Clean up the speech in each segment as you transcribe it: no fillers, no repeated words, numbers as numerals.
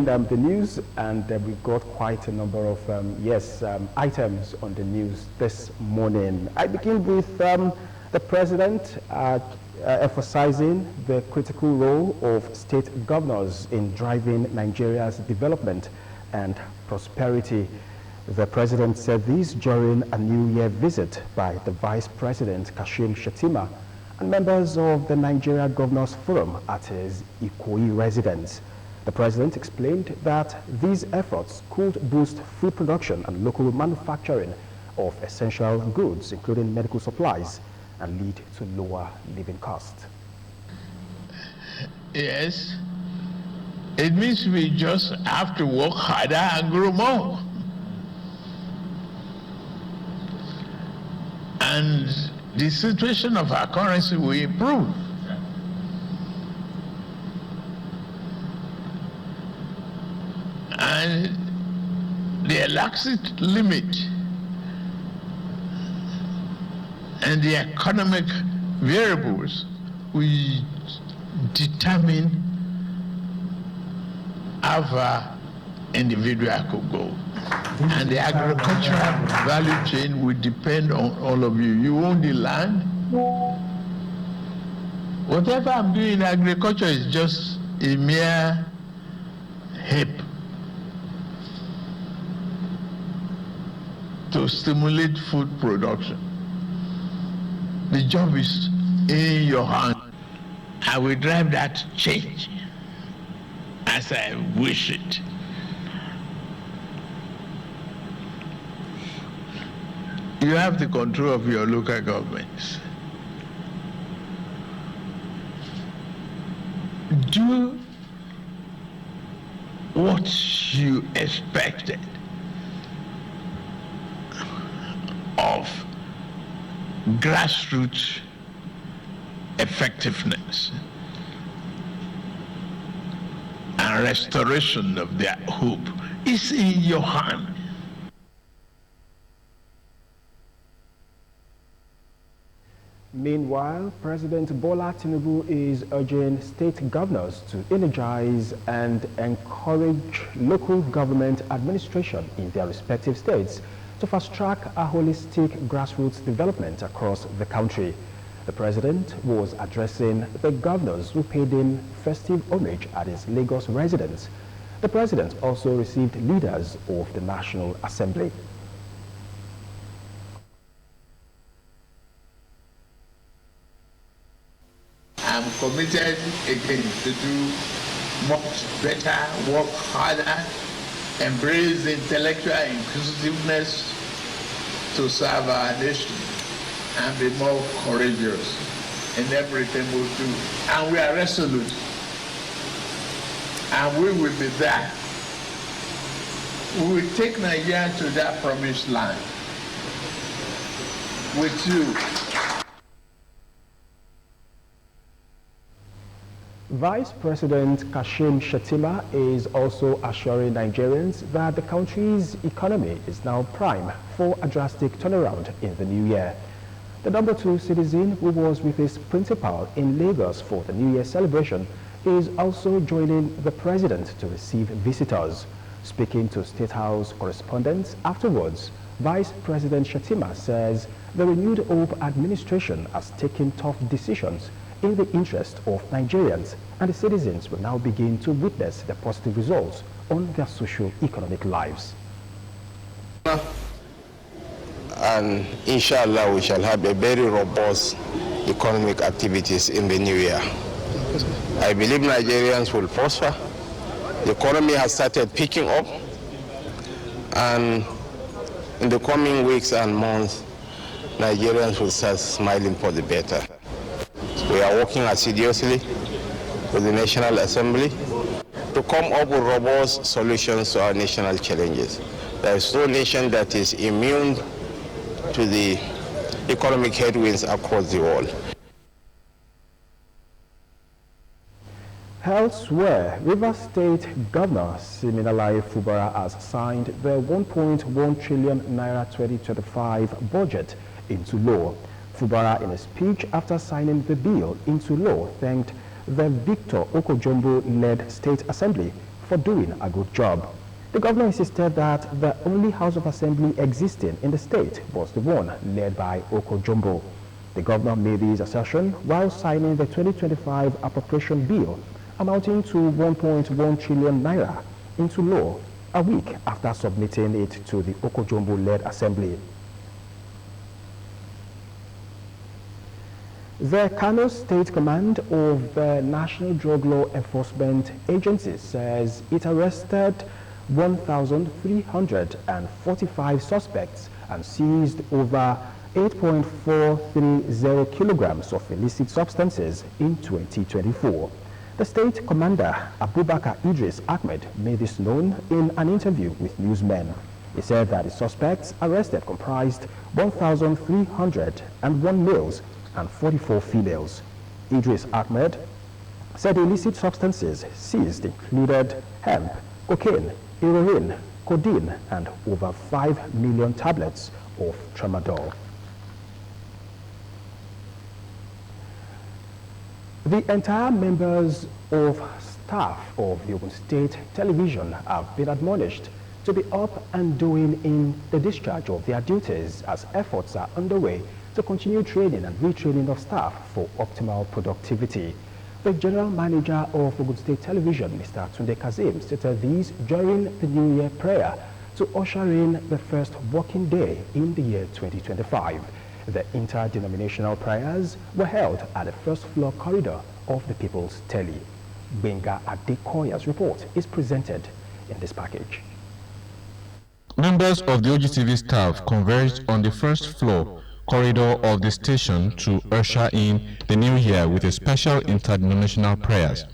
checking the news, and we've got quite a number of items on the news this morning. I begin with the president emphasizing the critical role of state governors in driving Nigeria's development and prosperity. The president said this during a New Year visit by the Vice President Kashim Shettima and members of the Nigeria Governors Forum at his Ikoyi residence. The president explained that these efforts could boost food production and local manufacturing of essential goods, including medical supplies, and lead to lower living costs. Yes, it means we just have to work harder and grow more. And the situation of our currency will improve. And the elastic limit and the economic variables will determine how far individual could go. And the agricultural value chain will depend on all of you. You own the land. Whatever I'm doing in agriculture is just a mere help to stimulate food production. The job is in your hand. I will drive that change as I wish it. You have the control of your local governments. Do what you expected of grassroots effectiveness and restoration of their hope. Is in your hand. Meanwhile, President Bola Tinubu is urging state governors to energize and encourage local government administration in their respective states to fast-track a holistic grassroots development across the country. The president was addressing the governors who paid him festive homage at his Lagos residence. The president also received leaders of the National Assembly. I'm committed again to do much better, work harder, embrace intellectual inclusiveness to serve our nation, and be more courageous in everything we do. And we are resolute, and we will be there. We will take Nigeria to that promised land with you. Vice President Kashim Shettima is also assuring Nigerians that the country's economy is now prime for a drastic turnaround in the new year. The #2 citizen who was with his principal in Lagos for the New Year celebration is also joining the president to receive visitors. Speaking to State House correspondents afterwards, Vice President Shettima says the renewed Hope administration has taken tough decisions in the interest of Nigerians, and the citizens will now begin to witness the positive results on their socio-economic lives. And inshallah, we shall have a very robust economic activities in the new year. I believe Nigerians will prosper. The economy has started picking up, and in the coming weeks and months, Nigerians will start smiling for the better. We are working assiduously with the National Assembly to come up with robust solutions to our national challenges. There is no nation that is immune to the economic headwinds across the world. Elsewhere, Rivers State Governor Siminalayi Fubara has signed the 1.1 trillion naira 2025 budget into law. Fubara, in a speech after signing the bill into law, thanked the Victor Okojombo-led State Assembly for doing a good job. The governor insisted that the only House of Assembly existing in the state was the one led by Oko Jumbo. The governor made this assertion while signing the 2025 appropriation bill amounting to 1.1 trillion naira into law a week after submitting it to the Oko Jumbo-led assembly. The Kano State Command of the National Drug Law Enforcement Agency says it arrested 1,345 suspects and seized over 8.430 kilograms of illicit substances in 2024. The state commander, Abubakar Idris Ahmed, made this known in an interview with newsmen. He said that the suspects arrested comprised 1,301 males and 44 females. Idris Ahmed said the illicit substances seized included hemp, cocaine, heroin, codeine, and over 5 million tablets of tramadol. The entire members of staff of the Ogun State Television have been admonished to be up and doing in the discharge of their duties as efforts are underway to continue training and retraining of staff for optimal productivity. The General Manager of Ogun State Television, Mr. Tunde Kazim, stated this during the New Year prayer to usher in the first working day in the year 2025. The interdenominational prayers were held at the first floor corridor of the People's Tele. Benga Adekoya's report is presented in this package. Members of the OGTV staff converged on the first floor corridor of the station to usher in the new year with a special interdenominational prayers.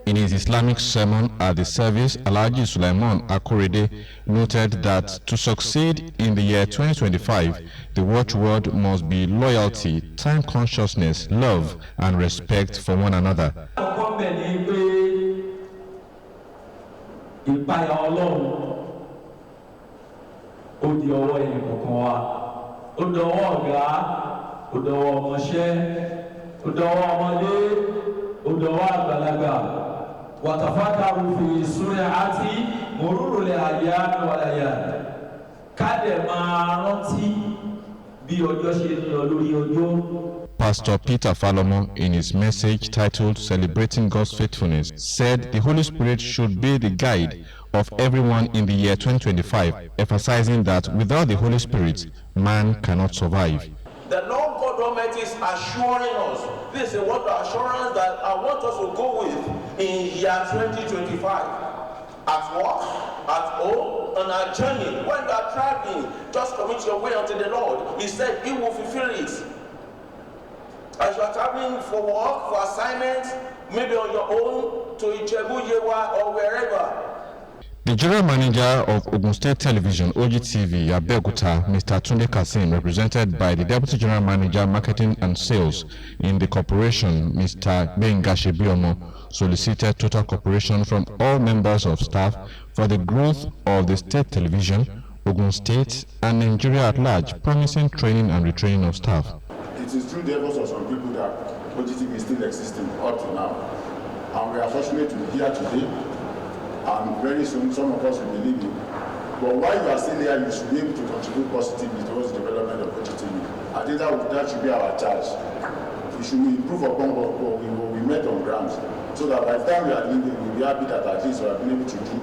In his Islamic sermon at the service, Alhaji Sulaiman Akorede noted that to succeed in the year 2025, the watchword must be loyalty, time consciousness, love, and respect for one another. وتفكروا في سرعة مرور الأيام والأيام كاد ما rántí bí ọjọ́ ṣe ń lọ lórí ọjọ́. Pastor Peter Falomo, in his message titled Celebrating God's Faithfulness, said the Holy Spirit should be the guide of everyone in the year 2025, emphasizing that without the Holy Spirit, man cannot survive. The Lord God Almighty is assuring us. This is a word of assurance that I want us to go with in year 2025. At work, at home, on our journey, when you are traveling, just commit your way unto the Lord. He said He will fulfill it. As you are traveling for work, for assignments, maybe on your own, to Ijebu, Yewa, or wherever. The General Manager of Ogun State Television, OGTV, Abeokuta, Mr. Tunde Kasim, represented by the Deputy General Manager, Marketing and Sales in the corporation, Mr. Benga Shebiomo, solicited total cooperation from all members of staff for the growth of the state television, Ogun State, and Nigeria at large, promising training and retraining of staff. It is through the efforts of some people that OGTV is still existing up to now, and we are fortunate to be here today. And very soon, some of us will believe you. But while you are still here, you should be able to contribute positively towards the development of OGTV. I think that should be our charge. We should improve upon what we met on ground, so that by the time we are leaving, we will be happy that at least we have been able to do.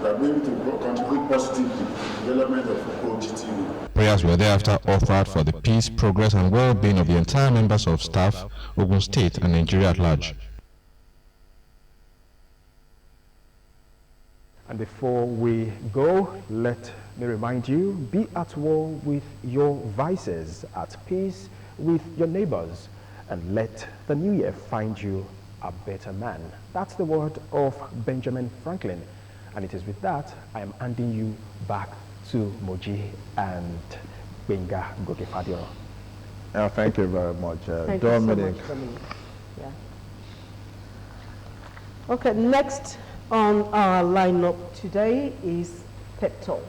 We are able to contribute positively to the development of OGTV. Prayers were thereafter offered for the peace, progress, and well-being of the entire members of staff, Ogun State, and Nigeria at large. And before we go, let me remind you, be at war with your vices, at peace with your neighbors, and let the new year find you a better man. That's the word of Benjamin Franklin. And it is with that I am handing you back to Moji and Benga Gokefadiro. Thank you very much, Thank Dominic. you so much, Dominic. Yeah. Okay, next on our lineup today is Pep Talk.